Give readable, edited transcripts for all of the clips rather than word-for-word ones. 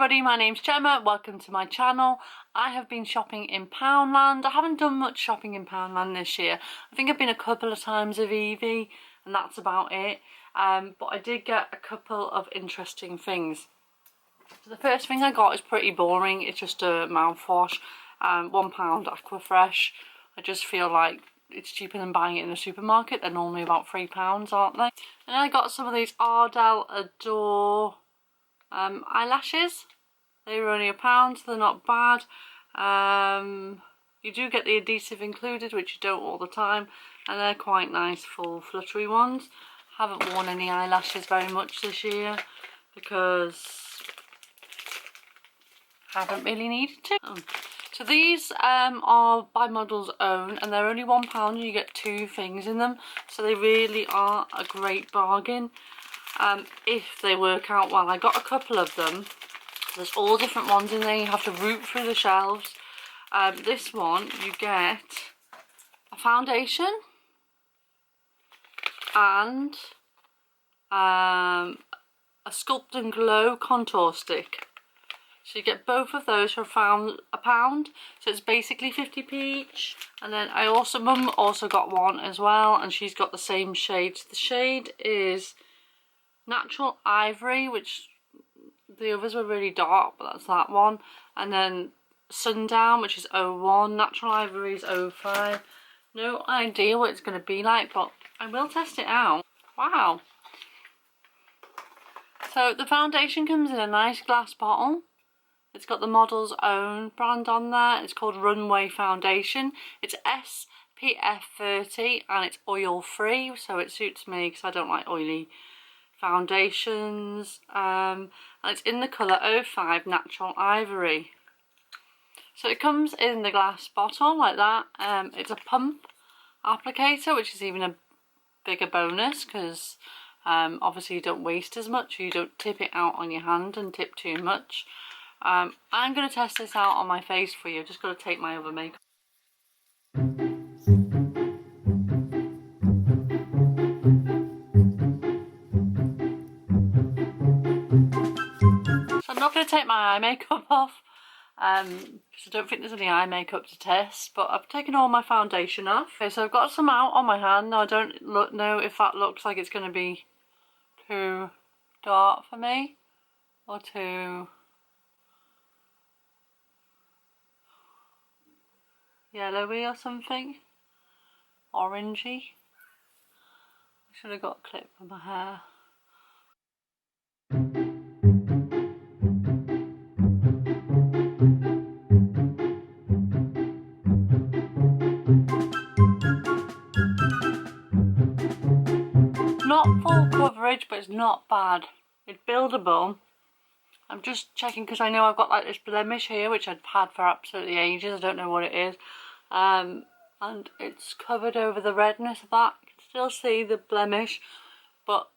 everybody, my name's Gemma, welcome to my channel. I have been shopping in Poundland. I haven't done much shopping in Poundland this year. I think I've been a couple of times of Evie and that's about it. But I did get a couple of interesting things. So the first thing I got is pretty boring, it's just a mouthwash, £1 Aquafresh. I just feel like it's cheaper than buying it in the supermarket. They're normally about £3, aren't they? And then I got some of these Ardell Adore eyelashes. They were only £1, so they're not bad. You do get the adhesive included, which you don't all the time, and they're quite nice full fluttery ones. Haven't worn any eyelashes very much this year because haven't really needed to. So these are by Model's Own and they're only £1 and you get 2 things in them, so they really are a great bargain if they work out well. I got a couple of them. There's all different ones in there, you have to root through the shelves. This one you get a foundation and a Sculpt and Glow contour stick. So you get both of those for £1, so it's basically 50p each. And then Mum also got one as well, and she's got the same shade. The shade is Natural Ivory, which the others were really dark, but that's that one. And then Sundown, which is 01, Natural Ivory is 05. No idea what it's going to be like, but I will test it out. Wow. So the foundation comes in a nice glass bottle. It's got the Model's Own brand on there. It's called Runway Foundation. It's SPF 30 and it's oil free, so it suits me because I don't like oily foundations. And it's in the colour 05 Natural Ivory. So it comes in the glass bottle like that. It's a pump applicator, which is even a bigger bonus because obviously you don't waste as much. You don't tip it out on your hand and tip too much. I'm going to test this out on my face for you. I've just got to take my other makeup. So I'm not going to take my eye makeup off because I don't think there's any eye makeup to test, but I've taken all my foundation off. Okay, so I've got some out on my hand. Now I don't know if that looks like it's going to be too dark for me or too yellowy or something, orangey. I should have got a clip for my hair. Not full coverage, but it's not bad. It's buildable. I'm just checking because I know I've got like this blemish here, which I've had for absolutely ages. I don't know what it is. And it's covered over the redness of that. You can still see the blemish, but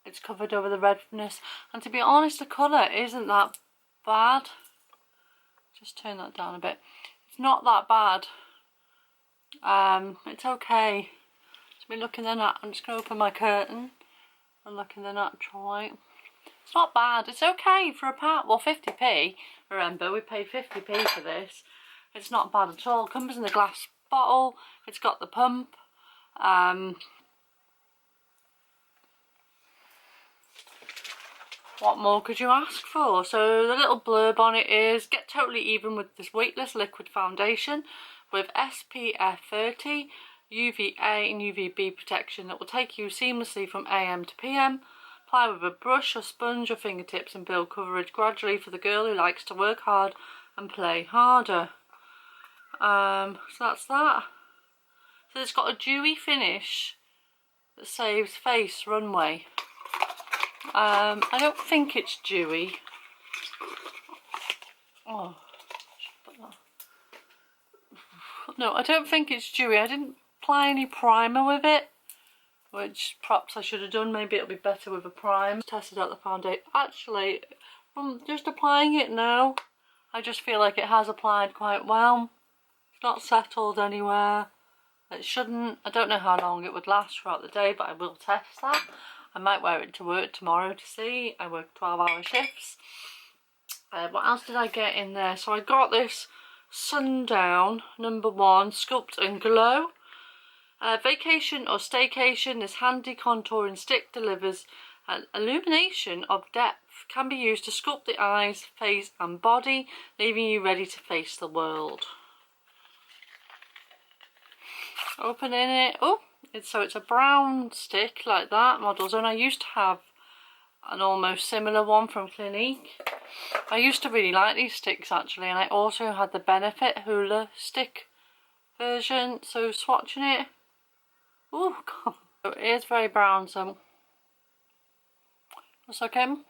it's covered over the redness. And to be honest, the colour isn't that bad. Just turn that down a bit. It's not that bad. It's okay. So we're looking at that. I'm just going to open my curtain and look in the natural light. It's not bad. It's okay for a pack. Well, 50p. Remember, we paid 50p for this. It's not bad at all. It comes in a glass bottle. It's got the pump. What more could you ask for? So the little blurb on it is, get totally even with this weightless liquid foundation with SPF 30, UVA and UVB protection that will take you seamlessly from AM to PM. Apply with a brush or sponge or fingertips and build coverage gradually for the girl who likes to work hard and play harder. So that's that. So it's got a dewy finish that saves face runway. I don't think it's dewy. Oh, no, I don't think it's dewy. I didn't apply any primer with it, which perhaps I should have done. Maybe it'll be better with a primer. Tested out the foundation. Actually, from just applying it now, I just feel like it has applied quite well. It's not settled anywhere. It shouldn't. I don't know how long it would last throughout the day, but I will test that. I might wear it to work tomorrow to see. I work 12-hour shifts. What else did I get in there? So I got this Sundown #1 Sculpt and Glow. Vacation or staycation, this handy contouring stick delivers an illumination of depth. Can be used to sculpt the eyes, face and body, leaving you ready to face the world. Opening it, oh, it's a brown stick like that, Model Zone. I used to have an almost similar one from Clinique. I used to really like these sticks actually, and I also had the Benefit Hula stick version, so swatching it, oh god, it is very brown, so we'll suck in.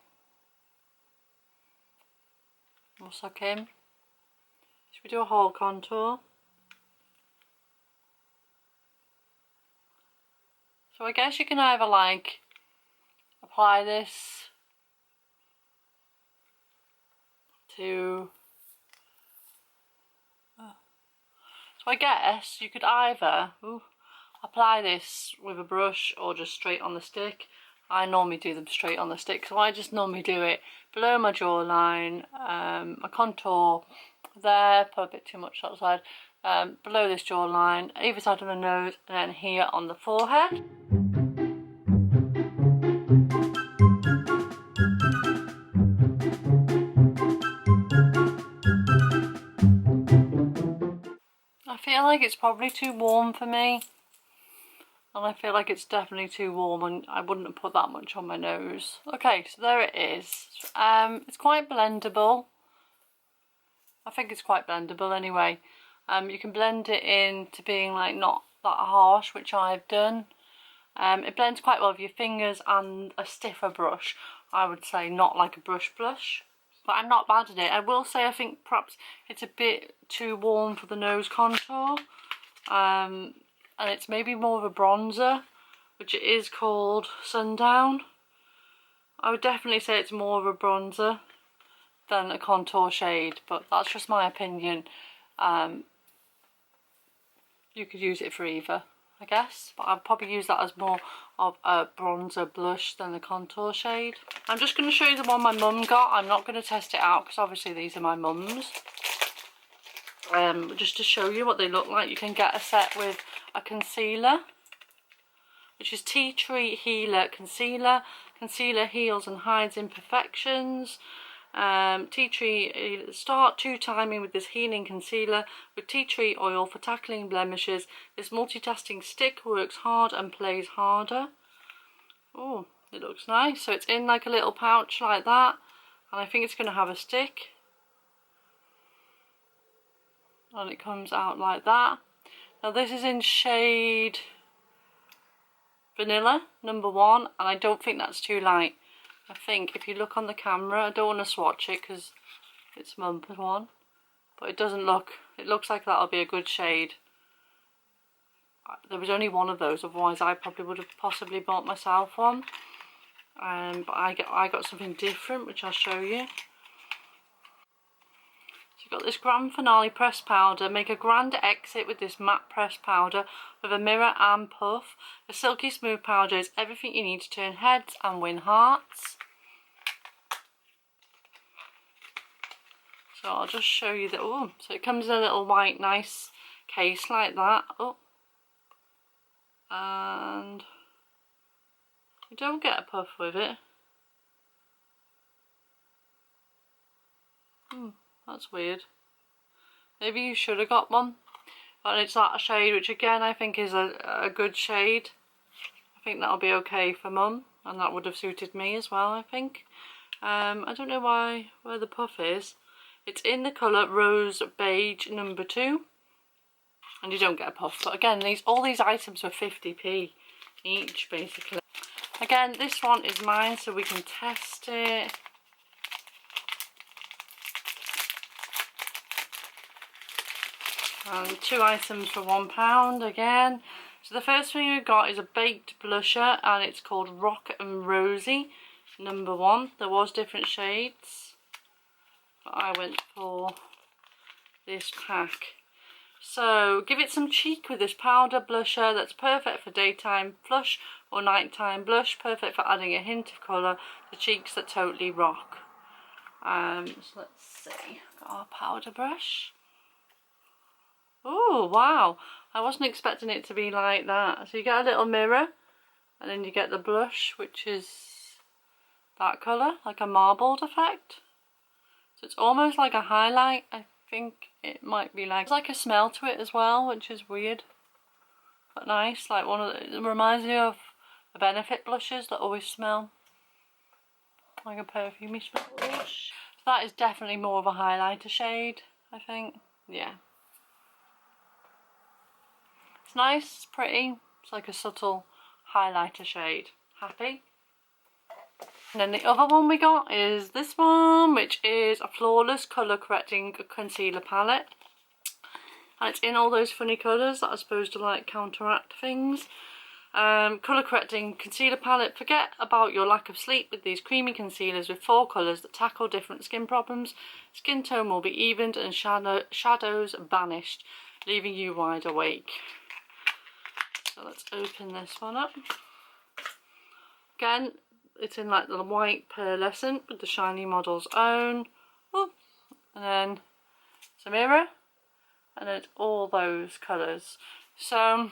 We'll suck in. Should we do a whole contour? So I guess you can either like apply this to, so I guess you could either apply this with a brush or just straight on the stick. I normally do them straight on the stick, so I just normally do it below my jawline, a contour there, put a bit too much outside, below this jawline, either side of the nose, and then here on the forehead. I feel like it's probably too warm for me, and I feel like it's definitely too warm, and I wouldn't have put that much on my nose. Okay, so there it is. It's quite blendable. I think it's quite blendable anyway. You can blend it into being like not that harsh, which I've done. It blends quite well with your fingers and a stiffer brush, I would say, not like a brush blush. But I'm not bad at it. I will say I think perhaps it's a bit too warm for the nose contour. And it's maybe more of a bronzer, which it is called Sundown. I would definitely say it's more of a bronzer than a contour shade, but that's just my opinion. You could use it for either, I guess, but I'd probably use that as more of a bronzer blush than a contour shade. I'm just going to show you the one my mum got. I'm not going to test it out because obviously these are my mum's. Just to show you what they look like, you can get a set with a concealer, which is Tea Tree Healer Concealer. Concealer heals and hides imperfections. Tea tree, start 2 timing with this healing concealer with tea tree oil for tackling blemishes. This multitasking stick works hard and plays harder. Oh, it looks nice. So it's in like a little pouch like that, and I think it's going to have a stick, and it comes out like that. Now this is in shade Vanilla #1, and I don't think that's too light. I think if you look on the camera, I don't want to swatch it because it's Mum's one, but it doesn't look, it looks like that'll be a good shade. There was only one of those, otherwise I probably would have possibly bought myself one. But I got something different, which I'll show you. So you've got this Grand Finale press powder. Make a grand exit with this matte press powder with a mirror and puff. The silky smooth powder is everything you need to turn heads and win hearts. So I'll just show you that. Oh, so it comes in a little white nice case like that. Oh, and you don't get a puff with it. That's weird. Maybe you should have got one. But it's that shade, which again I think is a good shade. I think that'll be okay for Mum, and that would have suited me as well, I think. I don't know where the puff is. It's in the colour Rose Beige #2, and you don't get a puff. But again, all these items were 50p each, basically. Again, this one is mine, so we can test it. And 2 items for £1 again. So the first thing we got is a baked blusher, and it's called Rock and Rosy #1. There was different shades, but I went for this pack. So give it some cheek with this powder blusher that's perfect for daytime flush or nighttime blush, perfect for adding a hint of colour to cheeks that totally rock. So let's see, got our powder brush. Oh wow, I wasn't expecting it to be like that. So you get a little mirror and then you get the blush, which is that colour, like a marbled effect. So it's almost like a highlight. I think it might be like, there's like a smell to it as well, which is weird but nice. Like one of the, it reminds me of the Benefit blushes that always smell like a perfumey smell blush. So that is definitely more of a highlighter shade, I think. Yeah. It's nice, it's pretty. It's like a subtle highlighter shade. Happy? And then the other one we got is this one, which is a Flawless Colour Correcting Concealer Palette. And it's in all those funny colours that are supposed to like counteract things. Colour correcting concealer palette. Forget about your lack of sleep with these creamy concealers with 4 colours that tackle different skin problems. Skin tone will be evened and shadows banished, leaving you wide awake. So let's open this one up. Again, it's in like the white pearlescent with the Shiny Model's Own. Oh, and then it's a mirror. And then it's all those colours. So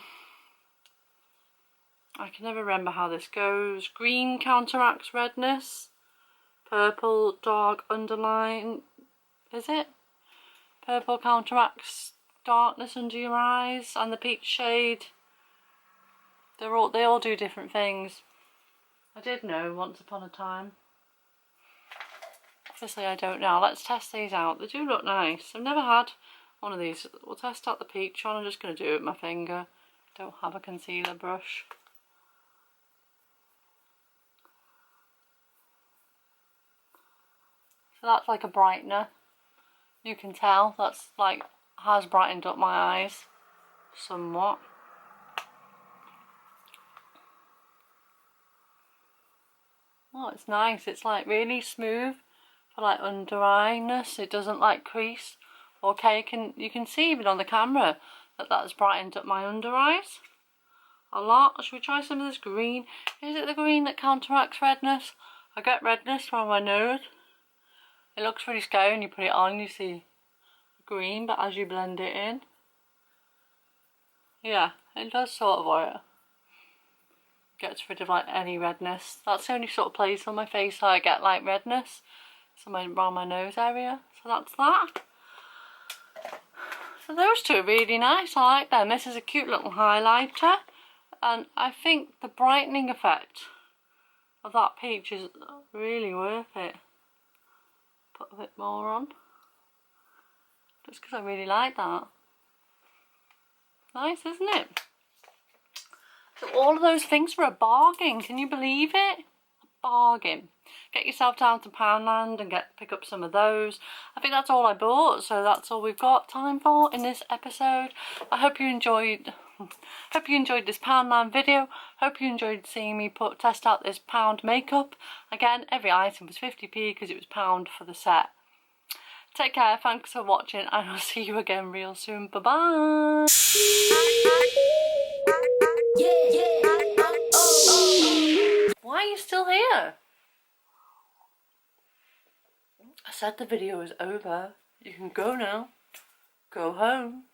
I can never remember how this goes. Green counteracts redness. Purple dark underline. Is it? Purple counteracts darkness under your eyes. And the peach shade. They all do different things. I did know once upon a time. Obviously I don't now. Let's test these out. They do look nice. I've never had one of these. We'll test out the peach one. I'm just going to do it with my finger. Don't have a concealer brush. So that's like a brightener. You can tell that's like has brightened up my eyes somewhat. Oh, it's nice. It's like really smooth for like under eyiness. It doesn't like crease. Okay, you can see even on the camera that that's brightened up my under eyes a lot. Should we try some of this green? Is it the green that counteracts redness? I get redness from my nose. It looks really scary when you put it on, you see green, but as you blend it in, yeah, it does sort of work. Gets rid of like any redness. That's the only sort of place on my face that I get like redness. Somewhere around my nose area. So that's that. So those two are really nice. I like them. This is a cute little highlighter. And I think the brightening effect of that peach is really worth it. Put a bit more on. Just because I really like that. Nice, isn't it? So all of those things for a bargain. Can you believe it? A bargain. Get yourself down to Poundland and pick up some of those. I think that's all I bought, so that's all we've got time for in this episode. I hope you enjoyed this Poundland video. Hope you enjoyed seeing me test out this pound makeup. Again, every item was 50p because it was pound for the set. Take care, thanks for watching, and I'll see you again real soon. Bye bye. Why are you still here? I said the video is over. You can go now. Go home.